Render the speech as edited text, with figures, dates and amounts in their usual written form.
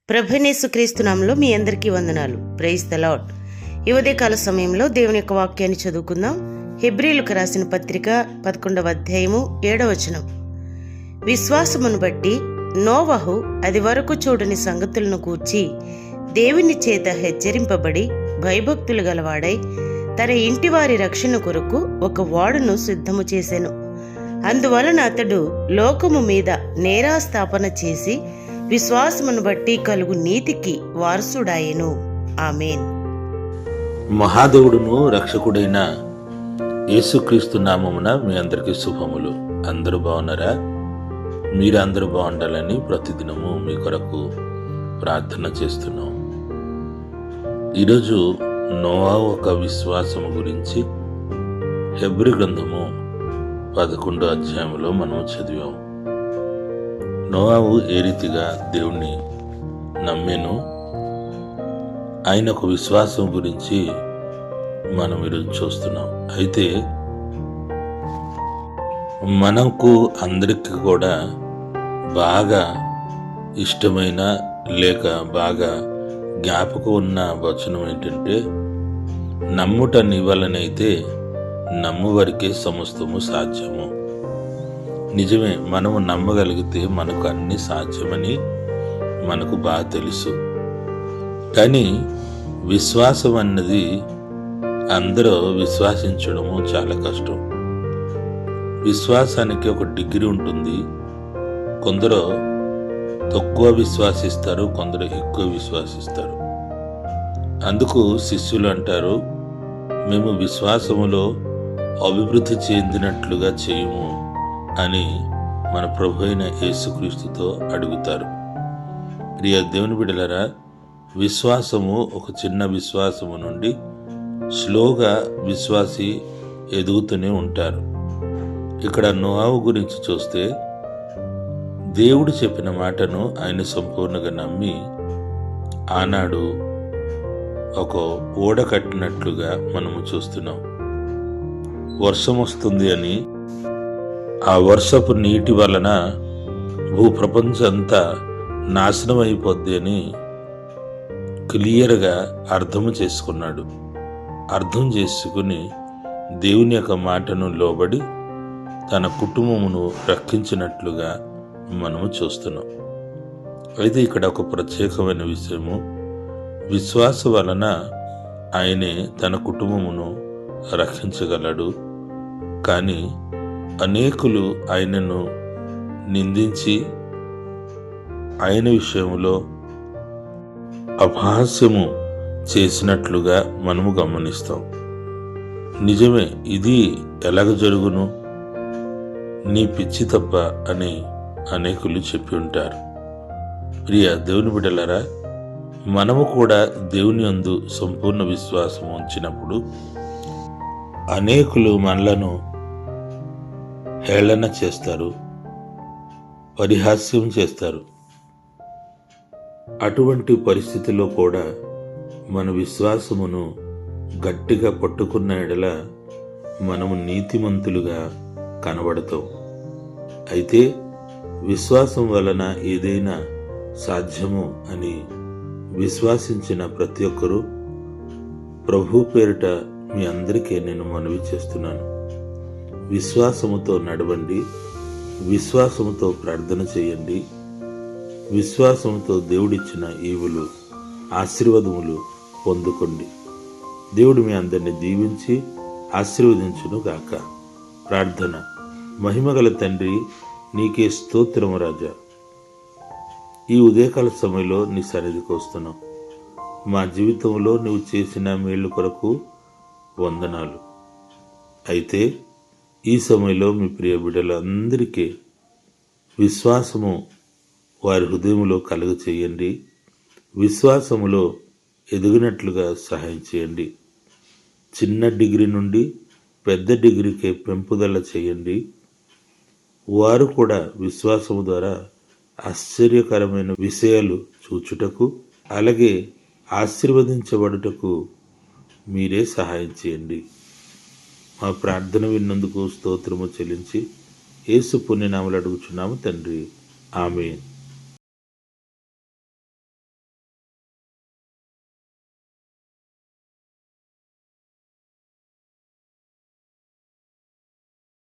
ప్రభునేసుక్రీస్తు నామములో మీ అందరికీ వందనాలు. Praise the Lord. ఈ ఉదయకాల సమయంలో దేవుని యొక్క వాక్యాన్ని చదువుకుందాం. హెబ్రీయులకు రాసిన పత్రిక 11వ అధ్యాయము 7వ వచనం. విశ్వాసమును బట్టి నోవహు అది వరకు చూడని సంగతులను గూర్చి దేవుని చేత హెచ్చరింపబడి భయభక్తులు గలవాడై తన ఇంటి వారి రక్షణ కొరకు ఒక ఓడను సిద్ధము చేసెను. అందువలన అతడు లోకము మీద నేరాస్థాపన చేసి విశ్వాసమును బట్టి కలుగు నీతికి వారసుడాయెను. ఆమేన్. మహాదేవుడును రక్షకుడైన యేసుక్రీస్తు నామమున మీ అందరికీ శుభములు. అందరూ బాగున్నారా? మీరు అందరూ బాగుండాలని ప్రతిదినము మీ కొరకు ప్రార్థన చేస్తున్నాం. ఈరోజు నోవా ఒక విశ్వాసము గురించి హెబ్రీ గ్రంథము 11వ అధ్యాయంలో మనము చదివాము. నోవాహు ఏ రీతిగా దేవుణ్ణి నమ్మెను, ఆయన ఒక విశ్వాసం గురించి మనం ఈరోజు చూస్తున్నాం. అయితే మనకు అందరికీ కూడా బాగా ఇష్టమైన లేక బాగా జ్ఞాపకం ఉన్న వచనం ఏంటంటే, నమ్ముట నీ వలనైతే నమ్మువరికే సమస్తము సాధ్యము. నిజమే, మనము నమ్మగలిగితే మనకు అన్ని సాధ్యమని మనకు బాగా తెలుసు. కానీ విశ్వాసం అన్నది అందరూ విశ్వసించడము చాలా కష్టం. విశ్వాసానికి ఒక డిగ్రీ ఉంటుంది. కొందరు తక్కువ విశ్వాసిస్తారు, కొందరు ఎక్కువ విశ్వాసిస్తారు. అందుకు శిష్యులు అంటారు, మేము విశ్వాసములో అభివృద్ధి చెందినట్లుగా చేయము అని మన ప్రభు అయిన యేసుక్రీస్తుతో అడుగుతారు. ప్రియ దేవుని బిడ్డలారా, విశ్వాసము ఒక చిన్న విశ్వాసము నుండి స్లోగా విశ్వాసి ఎదుగుతూనే ఉంటారు. ఇక్కడ నోవాహు గురించి చూస్తే, దేవుడు చెప్పిన మాటను ఆయన సంపూర్ణంగా నమ్మి ఆనాడు ఒక ఓడ కట్టినట్లుగా మనము చూస్తున్నాం. వర్షం వస్తుంది అని, ఆ వర్షపు నీటి వలన భూప్రపంచం అంతా నాశనం అయిపోద్ది అని క్లియర్గా అర్థం చేసుకున్నాడు. అర్థం చేసుకుని దేవుని యొక్క మాటను లోబడి తన కుటుంబమును రక్షించినట్లుగా మనము చూస్తున్నాం. అయితే ఇక్కడ ఒక ప్రత్యేకమైన విషయము, విశ్వాసం వలన ఆయనే తన కుటుంబమును రక్షించగలడు. కానీ అనేకులు ఆయనను నిందించి ఆయన విషయంలో అపహాస్యము చేసినట్లుగా మనము గమనిస్తాం. నిజమే, ఇది ఎలాగ జరుగును, నీ పిచ్చి తప్ప అని అనేకులు చెప్పి ఉంటారు. ప్రియ దేవుని బిడ్డలారా, మనము కూడా దేవుని యందు సంపూర్ణ విశ్వాసం ఉంచినప్పుడు అనేకులు మనలను హేళన చేస్తారు, పరిహాస్యం చేస్తారు. అటువంటి పరిస్థితిలో కూడా మన విశ్వాసమును గట్టిగా పట్టుకున్న ఎడల మనము నీతిమంతులుగా కనబడతాం. అయితే విశ్వాసం వలన ఏదైనా సాధ్యము అని విశ్వాసించిన ప్రతి ఒక్కరూ ప్రభు పేరిట మీ అందరికీ నేను మనవి చేస్తున్నాను. విశ్వాసముతో నడవండి, విశ్వాసముతో ప్రార్థన చేయండి. విశ్వాసముతో దేవుడిచ్చిన ఈవులు, ఆశీర్వాదములు పొందుకోండి. దేవుడు మీ అందరిని దీవించి ఆశీర్వదించును గాక. ప్రార్థన. మహిమగల తండ్రి, నీకే స్తోత్రము రాజా. ఈ ఉదయకాల సమయంలో నీ సన్నిధికి వస్తున్నాం. మా జీవితంలో నువ్వు చేసిన మేలు కొరకు వందనాలు. అయితే ఈ సమయంలో మీ ప్రియ బిడ్డలందరికీ విశ్వాసము వారి హృదయంలో కలుగ చేయండి. విశ్వాసములో ఎదిగినట్లుగా సహాయం చేయండి. చిన్న డిగ్రీ నుండి పెద్ద డిగ్రీకి పెంపుదల చేయండి. వారు కూడా విశ్వాసము ద్వారా ఆశ్చర్యకరమైన విషయాలు చూచుటకు, అలాగే ఆశీర్వదించబడుటకు మీరే సహాయం చేయండి. మా ప్రార్థన విన్నందుకు స్తోత్రము చెల్లించి యేసు పుణ్యనామములో అడుగుచున్నాము తండ్రి. ఆమేన్.